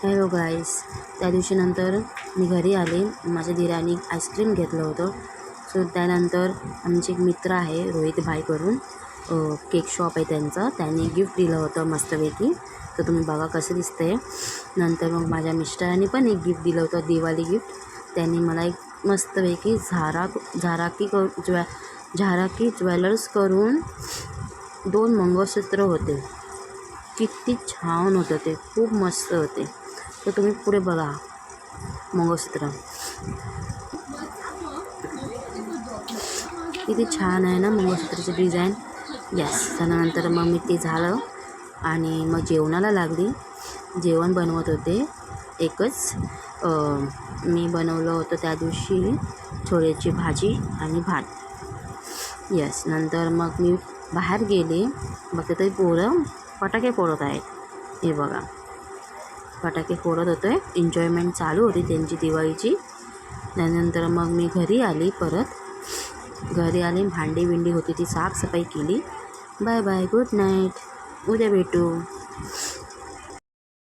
Hello गाईस. त्या दिवशी नंतर मी घरी आले. माझ्या दिराने आईस्क्रीम घेतलं होतं. सो त्यानंतर आमचे एक मित्र आहे रोहित भाई करून, केक शॉप आहे त्यांचं. त्यांनी गिफ्ट दिलं होतं मस्तपैकी. तर तुम्ही बघा कसं दिसतंय. नंतर मग माझ्या मिस्टरांनी पण एक गिफ्ट दिलं होतं, दिवाळी गिफ्ट. त्यांनी मला एक मस्तपैकी झाराकी ज्वेलर्स करून 2 मंगळसूत्र होते. किती छान होतं ते, खूप मस्त होते. तर तुम्ही पुढे बघा मंगळसूत्र किती छान आहे ना मंगळसूत्राची डिझाईन. त्यानंतर मग मी ते झालं आणि मग जेवणाला लागली. जेवण बनवत होते एकच. मी बनवलं होतं त्या दिवशी छोलेची भाजी आणि भात. नंतर मग मी बाहेर गेले. बघते तरी पोरं फटाके फोडत आहेत. हे बघा, फटाके फोडत होते. एन्जॉयमेंट चालू होती त्यांची दिवाळीची. त्यानंतर मग मी घरी आली. भांडी बिंडी होती ती साफसफाई केली. Bye bye, good night. उद्या भेटू.